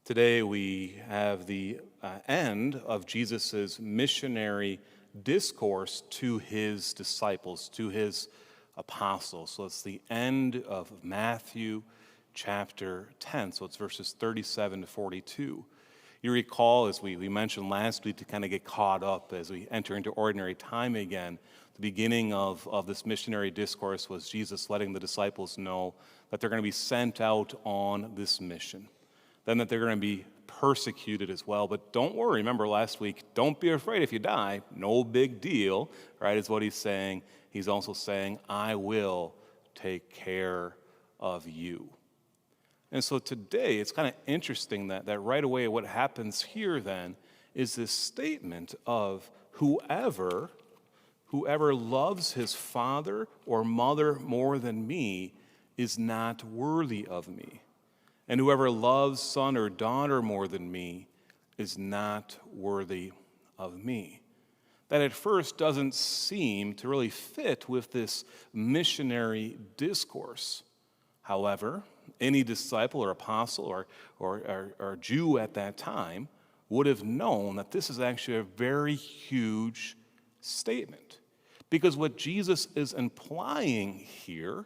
Today we have the end of Jesus' missionary discourse to his disciples, to his apostles. So it's the end of Matthew chapter 10. So it's verses 37 to 42. You recall, as we mentioned last week, to kind of get caught up as we enter into ordinary time again, the beginning of this missionary discourse was Jesus letting the disciples know that they're going to be sent out on this mission. Then that they're going to be persecuted as well. But don't worry, remember last week, don't be afraid if you die. No big deal, right, is what he's saying. He's also saying, I will take care of you. And so today, it's kind of interesting that right away what happens here then is this statement of whoever loves his father or mother more than me is not worthy of me. And whoever loves son or daughter more than me is not worthy of me. That at first doesn't seem to really fit with this missionary discourse. However, any disciple or apostle or Jew at that time would have known that this is actually a very huge statement. Because what Jesus is implying here,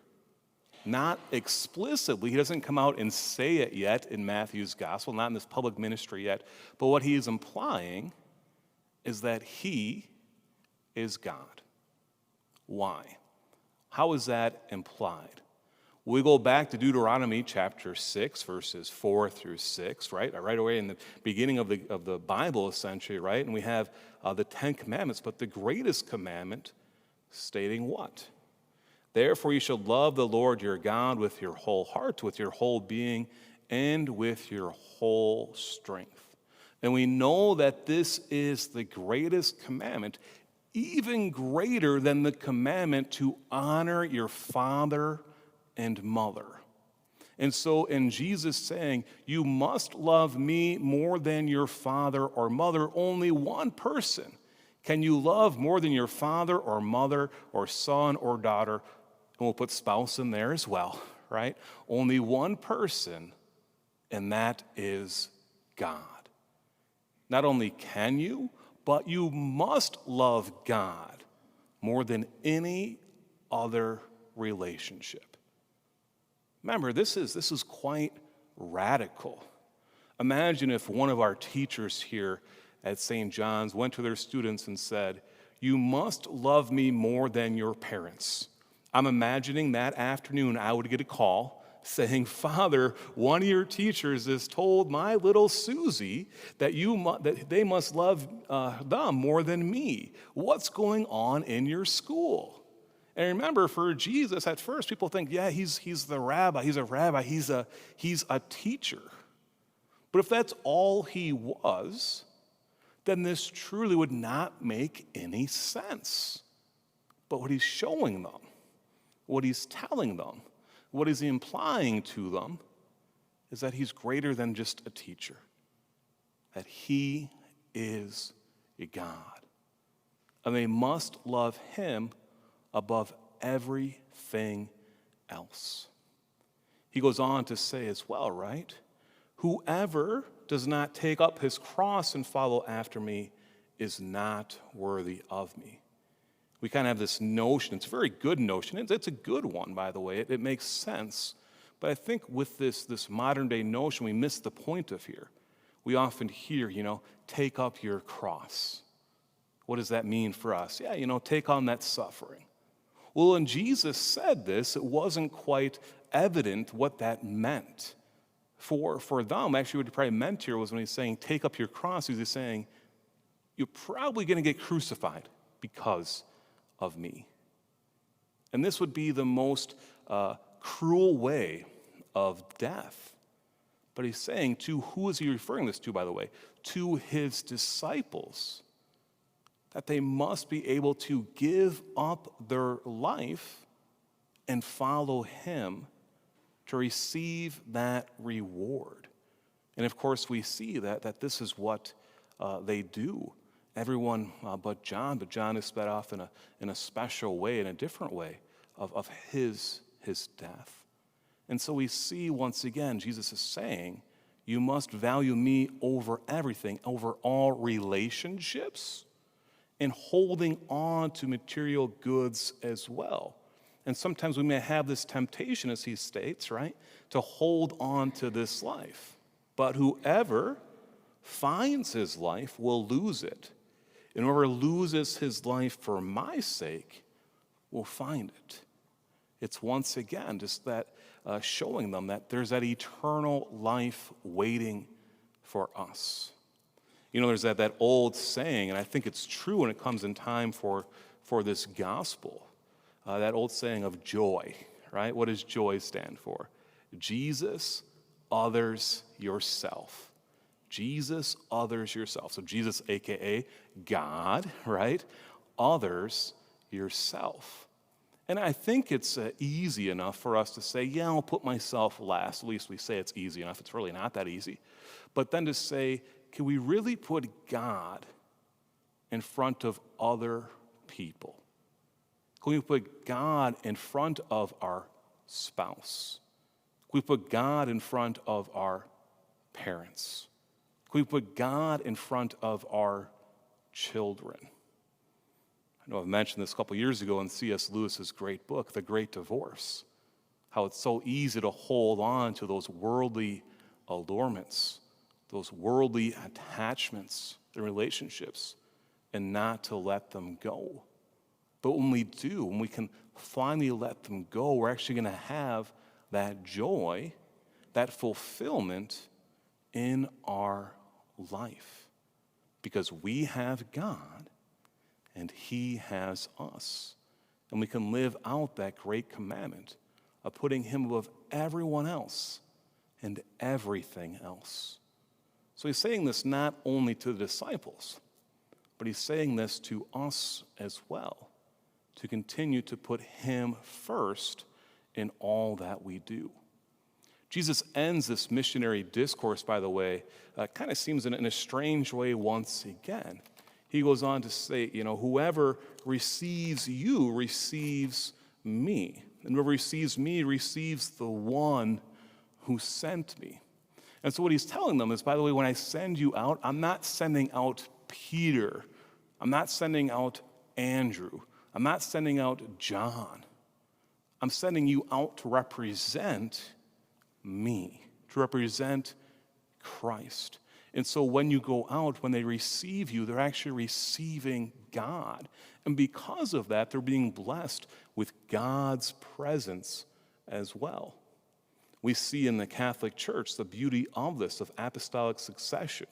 not explicitly, he doesn't come out and say it yet in Matthew's gospel, not in this public ministry yet, but what he is implying is that he is God. Why? How is that implied? We go back to Deuteronomy chapter 6, verses 4 through 6, right? Right away in the beginning of the Bible, essentially, right? And we have the 10 Commandments, but the greatest commandment stating what? Therefore you shall love the Lord your God with your whole heart, with your whole being, and with your whole strength. And we know that this is the greatest commandment, even greater than the commandment to honor your father and mother. And so in Jesus saying, you must love me more than your father or mother, only one person can you love more than your father or mother or son or daughter. And we'll put spouse in there as well, right? Only one person, and that is God. Not only can you, but you must love God more than any other relationship. Remember, this is quite radical. Imagine if one of our teachers here at St. John's went to their students and said, you must love me more than your parents. I'm imagining that afternoon I would get a call saying, Father, one of your teachers has told my little Susie that they must love them more than me. What's going on in your school? And remember, for Jesus, at first people think, yeah, he's the rabbi, he's a rabbi, he's a teacher. But if that's all he was, then this truly would not make any sense. But what he's showing them, what he's telling them, what he's implying to them is that he's greater than just a teacher, that he is a God. And they must love him above everything else. He goes on to say as well, right? Whoever does not take up his cross and follow after me is not worthy of me. We kind of have this notion, it's a very good notion, it's a good one, by the way, it makes sense. But I think with this modern day notion, we miss the point of here. We often hear, take up your cross. What does that mean for us? Yeah, take on that suffering. Well, when Jesus said this, it wasn't quite evident what that meant. For them, actually what he probably meant here was when he's saying, take up your cross, he was saying, you're probably going to get crucified because of me. And this would be the most cruel way of death. But he's saying who is he referring this to, by the way? To his disciples. That they must be able to give up their life and follow him to receive that reward. And of course we see that this is what they do. Everyone but John is sped off in a special way, in a different way of his death. And so we see once again, Jesus is saying, You must value me over everything, over all relationships, and holding on to material goods as well. And sometimes we may have this temptation, as he states, right, to hold on to this life. But whoever finds his life will lose it. And whoever loses his life for my sake will find it. It's once again just that showing them that there's that eternal life waiting for us. You know, there's that old saying, and I think it's true when it comes in time for this gospel, that old saying of joy, right? What does joy stand for? Jesus, others, yourself. Jesus, others, yourself. So Jesus, a.k.a. God, right? Others, yourself. And I think it's easy enough for us to say, yeah, I'll put myself last. At least we say it's easy enough. It's really not that easy. But then to say, can we really put God in front of other people? Can we put God in front of our spouse? Can we put God in front of our parents? Can we put God in front of our children? I know I've mentioned this a couple years ago in C.S. Lewis's great book, The Great Divorce, how it's so easy to hold on to those worldly allurements, those worldly attachments and relationships, and not to let them go. But when we do, when we can finally let them go, we're actually going to have that joy, that fulfillment in our life. Because we have God and he has us. And we can live out that great commandment of putting him above everyone else and everything else. So he's saying this not only to the disciples, but he's saying this to us as well, to continue to put him first in all that we do. Jesus ends this missionary discourse, by the way, kind of seems in a strange way once again. He goes on to say, whoever receives you receives me. And whoever receives me receives the one who sent me. And so what he's telling them is, by the way, when I send you out, I'm not sending out Peter. I'm not sending out Andrew. I'm not sending out John. I'm sending you out to represent me, to represent Christ. And so when you go out, when they receive you, they're actually receiving God. And because of that, they're being blessed with God's presence as well. We see in the Catholic Church the beauty of this, of apostolic succession,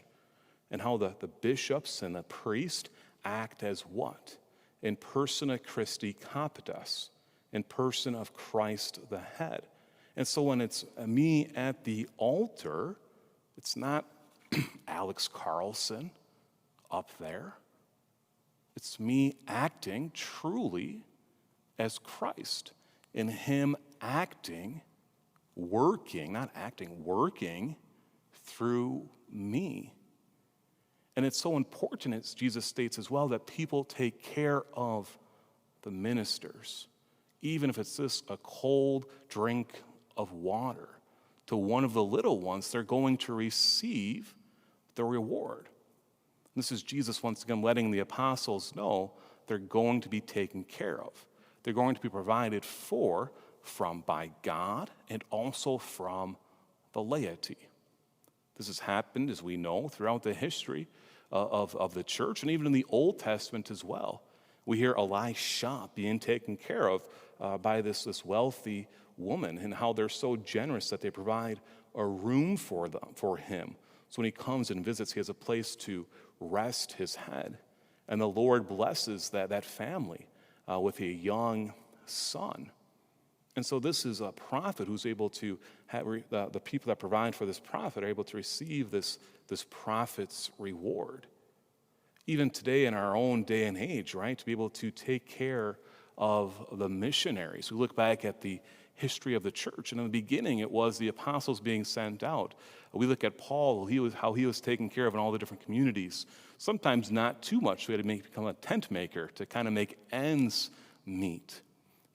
and how the bishops and the priest act as what? In persona Christi Capitis, in person of Christ the head. And so when it's me at the altar, it's not Alex Carlson up there. It's me acting truly as Christ, in him acting, working through me. And it's so important, as Jesus states as well, that people take care of the ministers, even if it's just a cold drink of water. To one of the little ones, they're going to receive the reward. This is Jesus once again letting the apostles know they're going to be taken care of. They're going to be provided for by God and also from the laity. This has happened, as we know, throughout the history of the church, and even in the Old Testament as well. We hear Elisha being taken care of by this wealthy woman, and how they're so generous that they provide a room for him. So when he comes and visits, he has a place to rest his head. And the Lord blesses that family with a young son. And so this is a prophet who's able to have, the people that provide for this prophet are able to receive this prophet's reward. Even today in our own day and age, right, to be able to take care of the missionaries. We look back at the history of the church, and in the beginning it was the apostles being sent out. We look at Paul, how he was taken care of in all the different communities. Sometimes not too much. We had to become a tent maker to kind of make ends meet.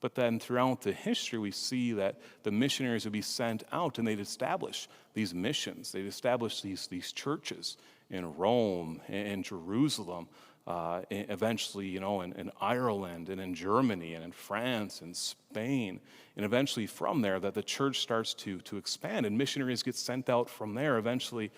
But then throughout the history, we see that the missionaries would be sent out and they'd establish these missions. They'd establish these churches in Rome, in Jerusalem, eventually, in Ireland and in Germany and in France and Spain. And eventually from there, that the church starts to expand and missionaries get sent out from there eventually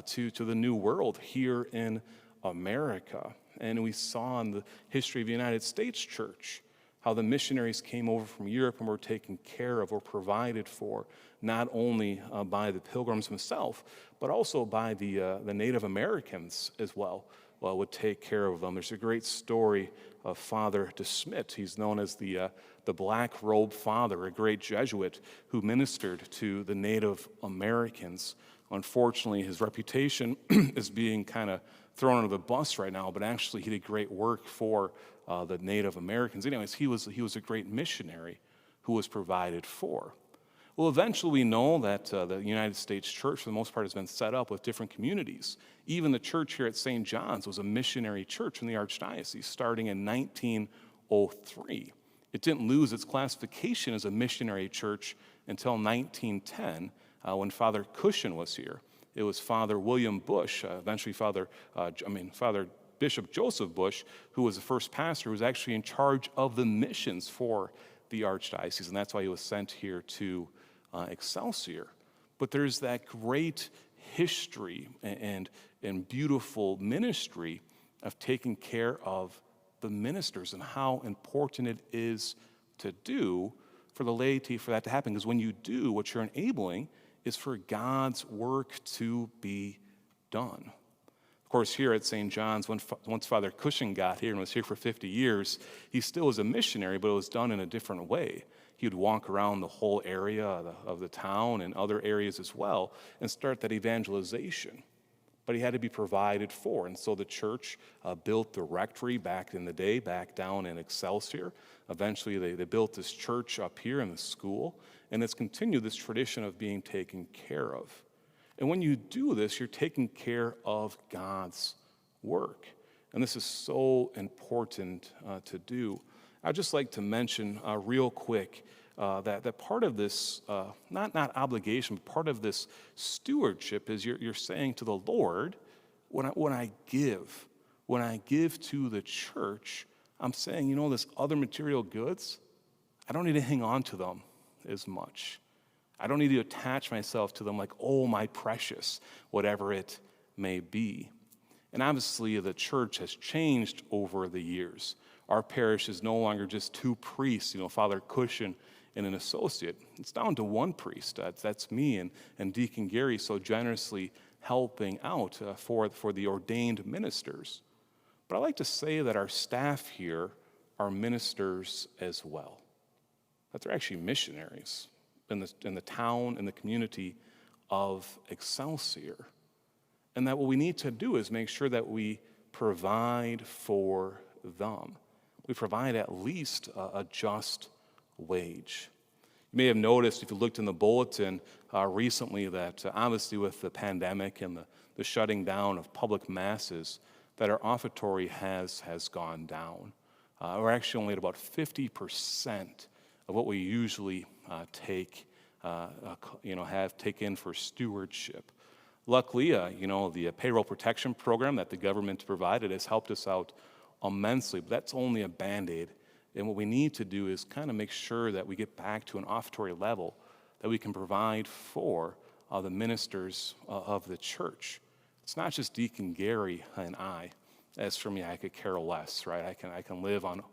to the New World here in America. And we saw in the history of the United States church how the missionaries came over from Europe and were taken care of or provided for, not only by the pilgrims themselves, but also by the Native Americans as well, would take care of them. There's a great story of Father DeSmit. He's known as the Black Robe Father, a great Jesuit who ministered to the Native Americans. Unfortunately, his reputation is being kind of thrown under the bus right now, but actually he did great work for the Native Americans. Anyways, he was a great missionary who was provided for. Well, eventually we know that the United States church, for the most part, has been set up with different communities. Even the church here at St. John's was a missionary church in the Archdiocese starting in 1903. It didn't lose its classification as a missionary church until 1910 when Father Cushion was here. It was Father William Bush, eventually Father Bishop Joseph Bush, who was the first pastor, who was actually in charge of the missions for the Archdiocese, and that's why he was sent here to Excelsior. But there's that great history and beautiful ministry of taking care of the ministers and how important it is to do for the laity for that to happen. Because when you do, what you're enabling is for God's work to be done. Of course, here at St. John's, once Father Cushing got here and was here for 50 years, he still was a missionary, but it was done in a different way. He would walk around the whole area of the town and other areas as well and start that evangelization. But he had to be provided for, and so the church built the rectory back in the day, back down in Excelsior. Eventually, they built this church up here in the school, and it's continued this tradition of being taken care of. And when you do this, you're taking care of God's work. And this is so important to do. I'd just like to mention real quick that part of this, not obligation, but part of this stewardship is you're saying to the Lord, when I give to the church, I'm saying, this other material goods, I don't need to hang on to them as much. I don't need to attach myself to them like, oh, my precious, whatever it may be. And obviously, the church has changed over the years. Our parish is no longer just two priests, Father Cushion and an associate. It's down to one priest. That's me and Deacon Gary so generously helping out for the ordained ministers. But I like to say that our staff here are ministers as well, that they're actually missionaries in the town, in the community of Excelsior. And that what we need to do is make sure that we provide for them. We provide at least a just wage. You may have noticed, if you looked in the bulletin recently, that obviously with the pandemic and the shutting down of public masses, that our offertory has gone down. We're actually only at about 50% of what we usually have taken for stewardship. Luckily, the payroll protection program that the government provided has helped us out immensely, but that's only a Band-Aid. And what we need to do is kind of make sure that we get back to an offertory level that we can provide for the ministers of the church. It's not just Deacon Gary and I. As for me, I could care less, right? I can live on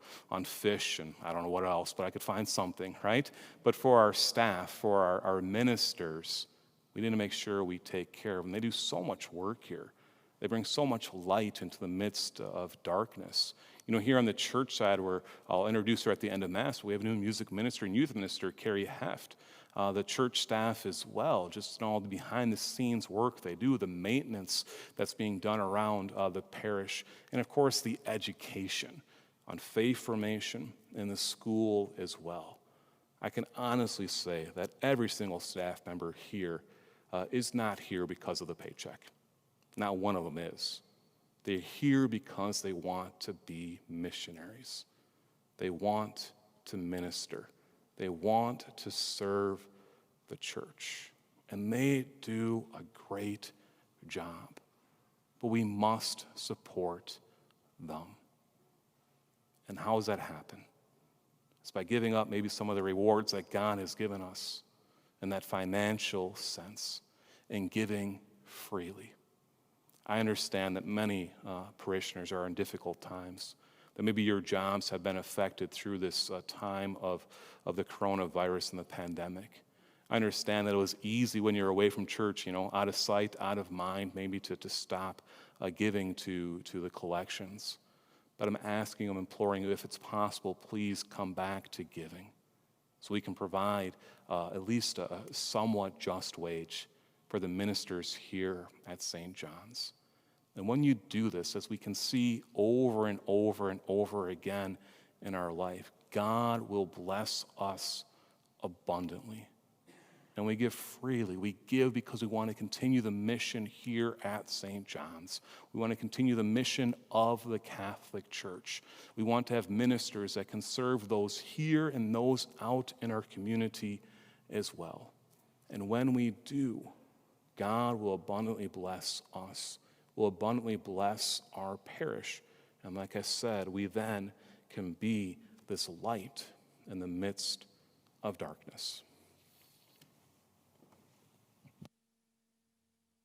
fish and I don't know what else, but I could find something, right? But for our staff, for our ministers, we need to make sure we take care of them. They do so much work here. They bring so much light into the midst of darkness. Here on the church side, where I'll introduce her at the end of Mass, we have a new music minister and youth minister, Carrie Heft. The church staff as well, just all the behind-the-scenes work they do, the maintenance that's being done around the parish, and of course the education on faith formation in the school as well. I can honestly say that every single staff member here is not here because of the paycheck. Not one of them is. They're here because they want to be missionaries. They want to minister. They want to serve the church. And they do a great job. But we must support them. And how does that happen? It's by giving up maybe some of the rewards that God has given us in that financial sense and giving freely. I understand that many parishioners are in difficult times, that maybe your jobs have been affected through this time of the coronavirus and the pandemic. I understand that it was easy when you're away from church, out of sight, out of mind, maybe to stop giving to the collections. But I'm asking them, imploring you, if it's possible, please come back to giving so we can provide at least a somewhat just wage for the ministers here at St. John's. And when you do this, as we can see over and over and over again in our life, God will bless us abundantly. And we give freely. We give because we want to continue the mission here at St. John's. We want to continue the mission of the Catholic Church. We want to have ministers that can serve those here and those out in our community as well. And when we do, God will abundantly bless us, will abundantly bless our parish. And like I said, we then can be this light in the midst of darkness.